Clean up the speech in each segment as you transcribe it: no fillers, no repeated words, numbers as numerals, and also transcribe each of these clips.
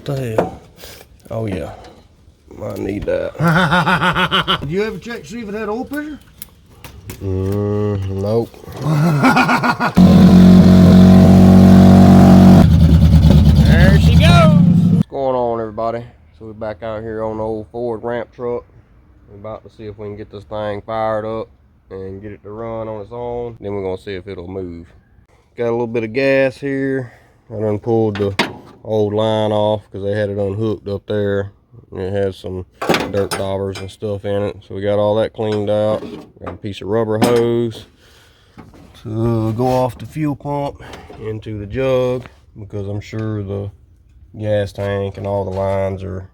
the hell? Oh yeah, I need that. Did you ever check to see if it had oil pressure? Nope. There she goes. What's going on, everybody? So we're back out here on the old Ford ramp truck. We're about to see if we can get this thing fired up and get it to run on its own. Then we're gonna see if it'll move. Got a little bit of gas here. I done pulled the old line off because they had it unhooked up there. And it had some dirt daubers and stuff in it. So we got all that cleaned out. Got a piece of rubber hose to go off the fuel pump into the jug, because I'm sure the gas tank and all the lines are,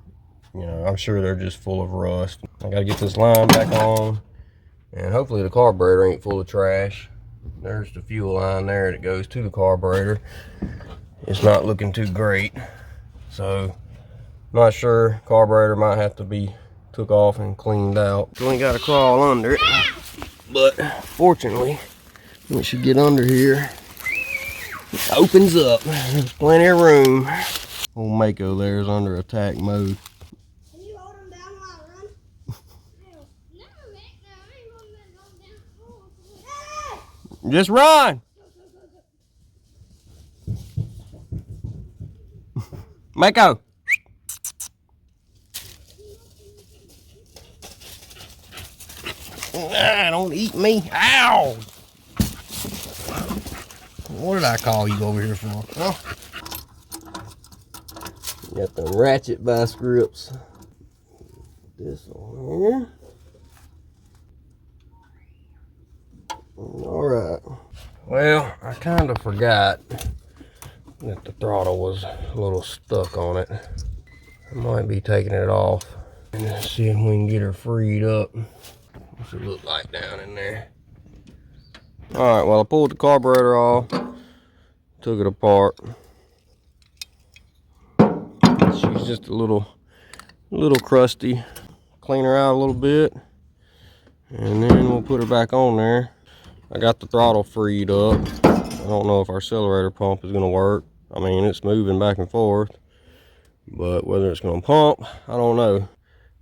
you know, I'm sure they're just full of rust. I gotta get this line back on, and hopefully the carburetor ain't full of trash. There's the fuel line there that goes to the carburetor. It's not looking too great, so not sure. Carburetor might have to be took off and cleaned out. So we gotta crawl under it, but fortunately once you get under here, it opens up. There's plenty of room. Old Mako there is under attack mode. Can you hold him down while I run? No, Nick, no, I ain't holding that dog down. Just run! Mako! Don't eat me. Ow! What did I call you over here for? Huh? Got the ratchet vice grips. This one here. Alright. Well, I kind of forgot that the throttle was a little stuck on it. I might be taking it off and see if we can get her freed up. What's it look like down in there? Alright, well, I pulled the carburetor off, took it apart. She's just a little crusty. Clean her out a little bit, and then we'll put her back on there. I got the throttle freed up. I don't know if our accelerator pump is gonna work. I mean, it's moving back and forth, but whether it's gonna pump, I don't know.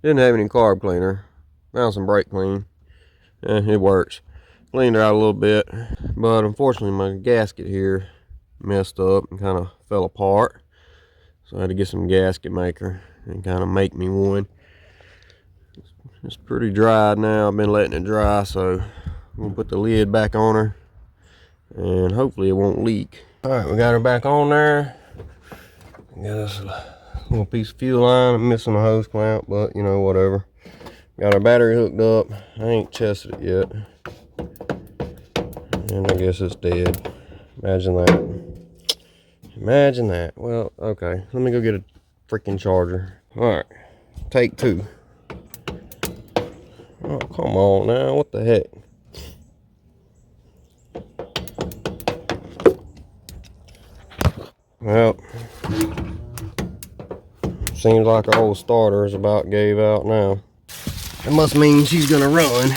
Didn't have any carb cleaner. Found some brake clean, and it works. Cleaned her out a little bit, but unfortunately my gasket here messed up and kind of fell apart. So I had to get some gasket maker and kind of make me one. It's pretty dry now. I've been letting it dry, so we'll put the lid back on her and hopefully it won't leak. All right, we got her back on there. Got us a little piece of fuel line. I'm missing a hose clamp, but you know, whatever. Got our battery hooked up. I ain't tested it yet, and I guess it's dead. Imagine that. Imagine that. Well, okay. Let me go get a freaking charger. Alright. Take two. Oh, come on now. What the heck? Well, seems like our old starter is about gave out now. That must mean she's gonna run.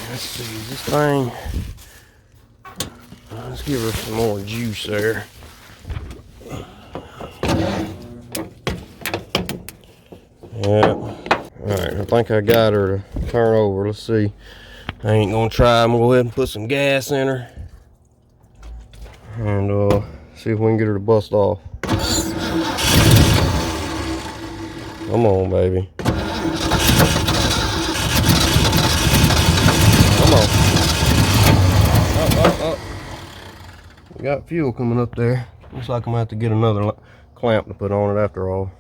Let's see, this thing, let's give her some more juice there. Yeah, alright, I think I got her to turn over. Let's see. I ain't gonna try. I'm gonna go ahead and put some gas in her and see if we can get her to bust off. Come on, baby. We got fuel coming up there. Looks like I'm gonna have to get another clamp to put on it after all.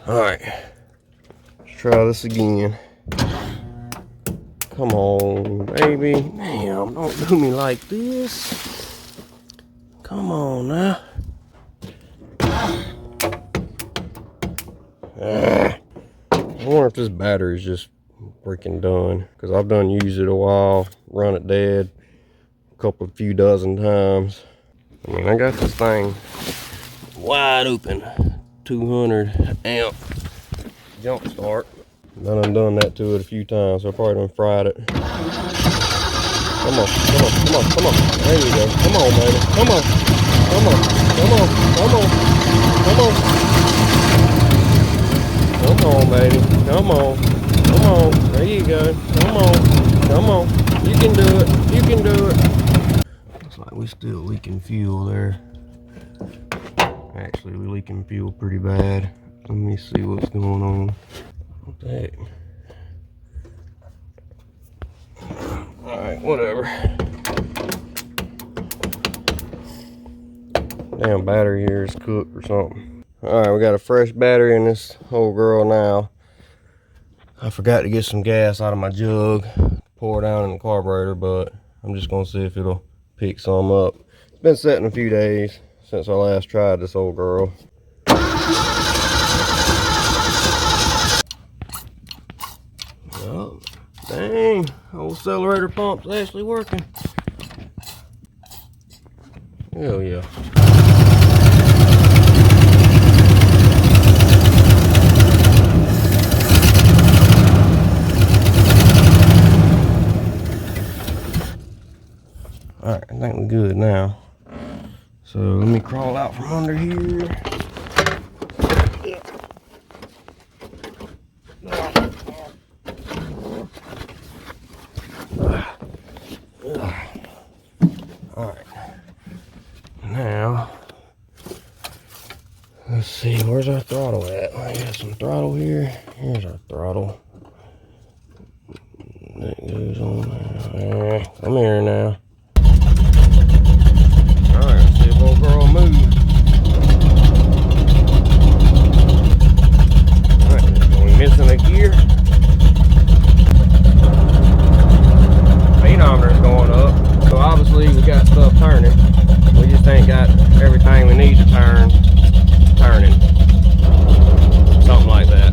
Alright, let's try this again. Come on, baby. Damn, don't do me like this. Come on now. I wonder if this battery is just freaking done, because I've done used it a while, run it dead a few dozen times. I mean, I got this thing wide open, 200 amp jump start. I done that to it a few times, so I probably done fried it. Come on, come on, come on, come on. There you go. Come on, baby. Come on. Come on. Come on. Come on. Come on. Come on, baby. Come on. Come on. There you go. Come on. Come on. You can do it. You can do it. Looks like we still leaking fuel there. Actually, we're leaking fuel pretty bad. Let me see what's going on. What the heck? Alright, whatever. Damn battery here is cooked or something. Alright, we got a fresh battery in this whole girl now. I forgot to get some gas out of my jug, pour down in the carburetor, but I'm just gonna see if it'll pick some up. It's been sitting a few days since I last tried this old girl. Oh, dang, old accelerator pump's actually working. Hell yeah. Alright, I think we're good now. So let me crawl out from under here. Alright. Now, let's see, where's our throttle at? I got some throttle here. Here's our throttle. That goes on there. Come here now. Alright, let's see if old girl move. Alright, are we missing a gear? Speedometer's going up. So obviously we got stuff turning. We just ain't got everything we need to turn turning. Something like that.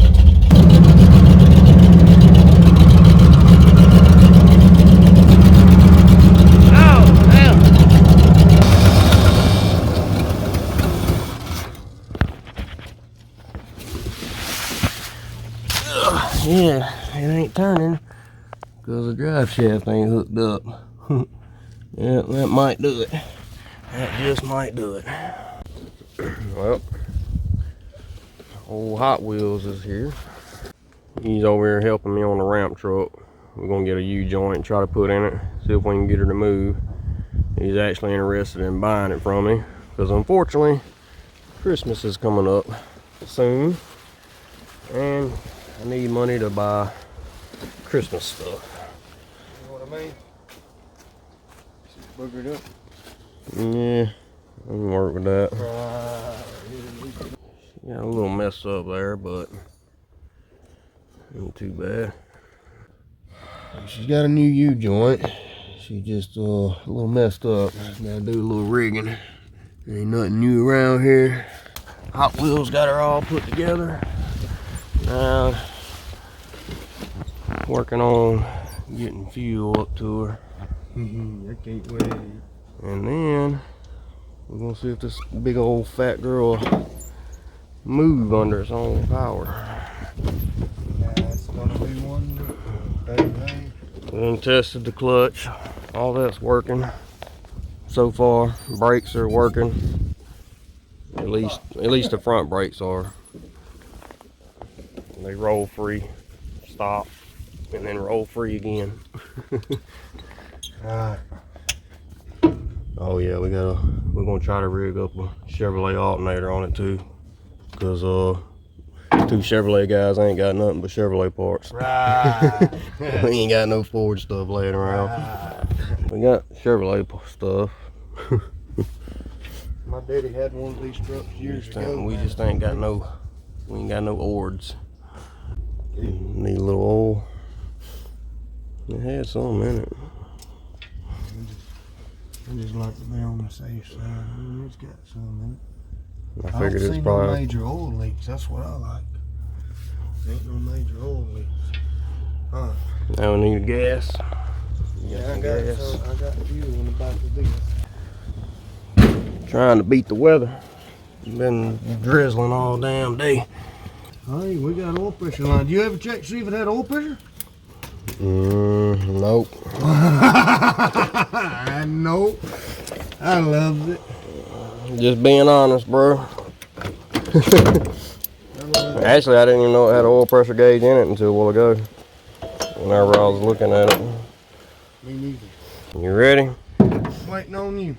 Yeah, it ain't turning because the drive shaft ain't hooked up. Yeah, that might do it. That just might do it. Well, old Hot Wheels is here. He's over here helping me on the ramp truck. We're gonna get a U-joint and try to put in it, see if we can get her to move. He's actually interested in buying it from me because unfortunately Christmas is coming up soon and I need money to buy Christmas stuff. You know what I mean? Boogered up. Yeah, I can work with that. She got a little messed up there, but not too bad. She's got a new U-joint. She just a little messed up. Gotta do a little rigging. Ain't nothing new around here. Hot Wheels got her all put together. Now, working on getting fuel up to her. I can't wait. And then, we're gonna see if this big old fat girl move under its own power. Yeah, it's gonna be one day. We done tested the clutch. All that's working so far. Brakes are working. At least the front brakes are. They roll free, stop, and then roll free again. Alright. Oh yeah, we're gonna try to rig up a Chevrolet alternator on it too, cause two Chevrolet guys ain't got nothing but Chevrolet parts. Right. We ain't got no Ford stuff laying around. Right. We got Chevrolet stuff. My daddy had one of these trucks years ago. We just ain't got no. We ain't got no Ords. Need a little oil. It had some in it. I just like to be on the safe side. It's got some in it. I figured it's no probably major oil leaks. That's what I like. Ain't no major oil leaks. Huh? Now we need gas. Yeah, I got fuel in the back of this. Trying to beat the weather. It's been drizzling all damn day. Hey, we got oil pressure line. Do you ever check to see if it had oil pressure? Nope. Nope. I loved it. Just being honest, bro. Actually, I didn't even know it had an oil pressure gauge in it until a while ago. Whenever I was looking at it. Me neither. You ready? Waiting on you.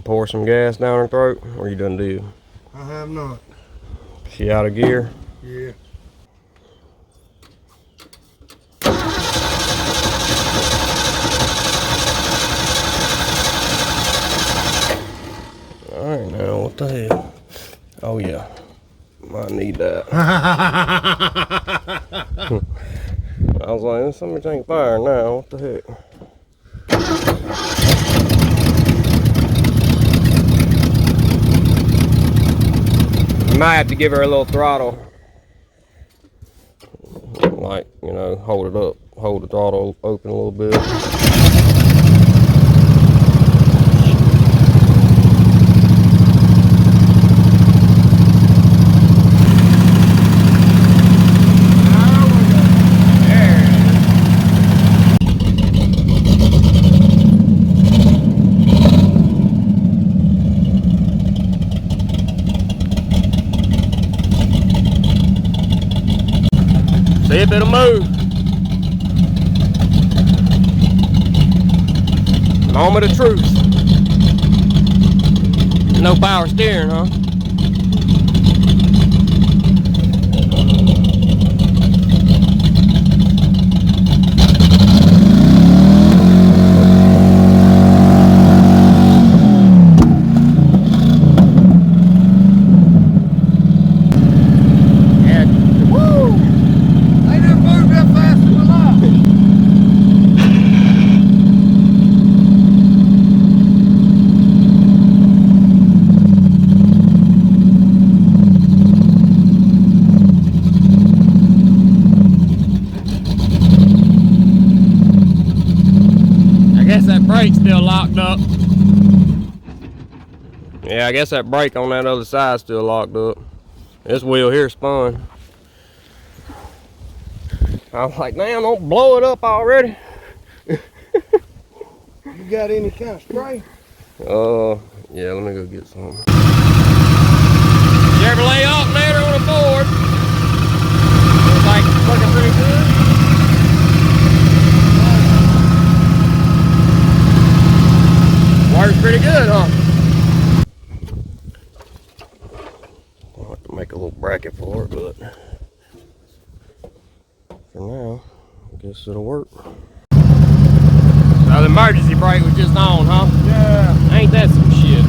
Pour some gas down her throat, or you done deal? I have not. She out of gear? Yeah. Alright, now what the hell? Oh yeah, might need that. I was like, this summer tank fire now, what the heck? You might have to give her a little throttle. Like, you know, hold it up, hold the throttle open a little bit. See if it'll move. Moment of truth. No power steering, huh? Brake's still locked up. Yeah, I guess that brake on that other side still locked up. This wheel here spun. I was like, damn, don't blow it up already. You got any kind of spray? Yeah, let me go get some. Chevrolet alternator on a Ford. Looks like it's looking pretty good. Works pretty good, huh? I'll have to make a little bracket for it, but for now, I guess it'll work. So the emergency brake was just on, huh? Yeah. Ain't that some shit?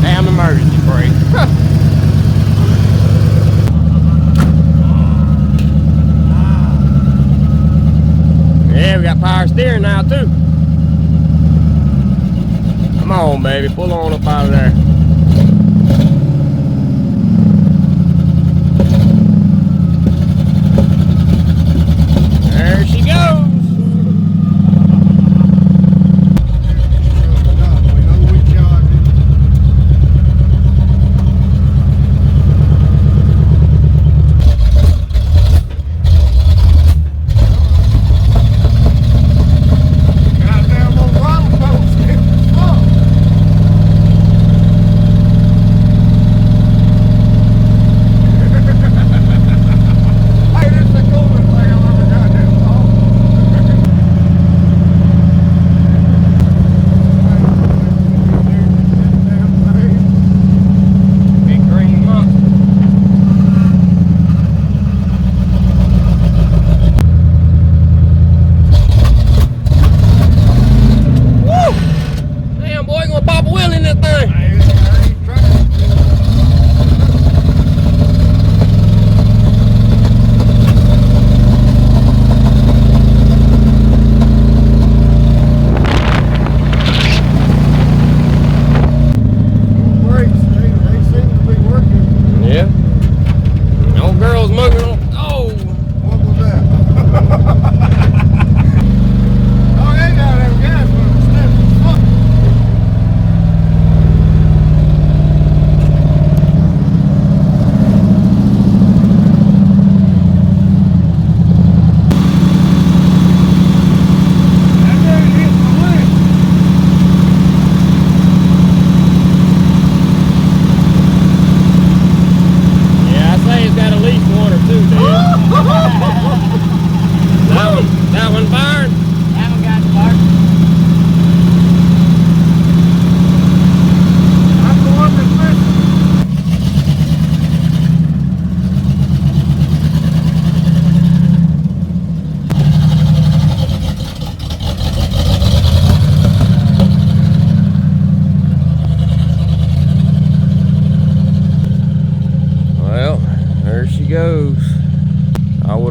Damn emergency brake. Yeah, we got power steering now too. Come on, baby, pull on up out of there. There she goes.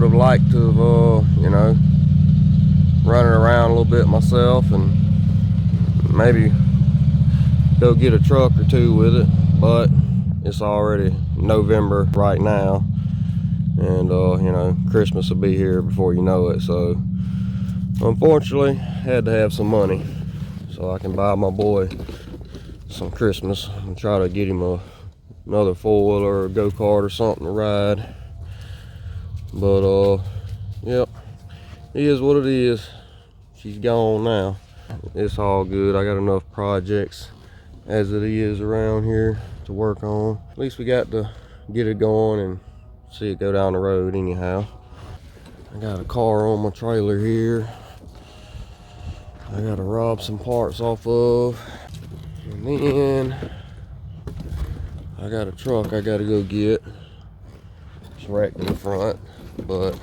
have liked to have, you know, run it around a little bit myself and maybe go get a truck or two with it, but it's already November right now, and you know, Christmas will be here before you know it. So unfortunately, had to have some money so I can buy my boy some Christmas and try to get him another four-wheeler or a go-kart or something to ride. But yep, it is what it is. She's gone now. It's all good. I got enough projects as it is around here to work on. At least we got to get it going and see it go down the road anyhow. I got a car on my trailer here I gotta rob some parts off of, and then I got a truck I gotta go get. It's wrecked in the front, but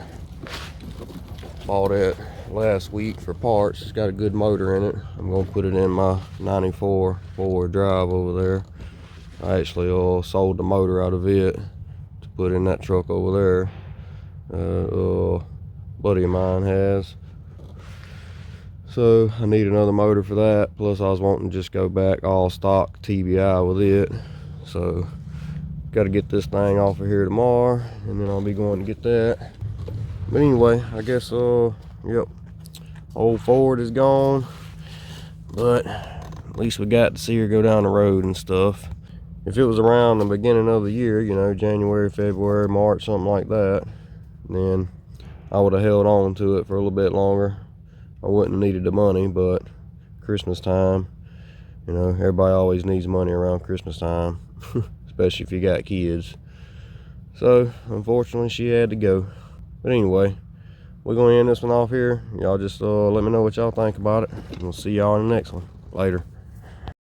bought it last week for parts. It's got a good motor in it. I'm gonna put it in my 94 four-wheel drive over there. I actually sold the motor out of it to put in that truck over there. Buddy of mine has. So I need another motor for that. Plus I was wanting to just go back all stock TBI with it. So got to get this thing off of here tomorrow, and then I'll be going to get that. But anyway, I guess yep, old Ford is gone, but at least we got to see her go down the road and stuff. If it was around the beginning of the year, you know, January, February, March, something like that, then I would have held on to it for a little bit longer. I wouldn't have needed the money, but Christmas time, you know, everybody always needs money around Christmas time, especially if you got kids. So unfortunately she had to go. But anyway, we're gonna end this one off here. Y'all just let me know what y'all think about it, and we'll see y'all in the next one. Later.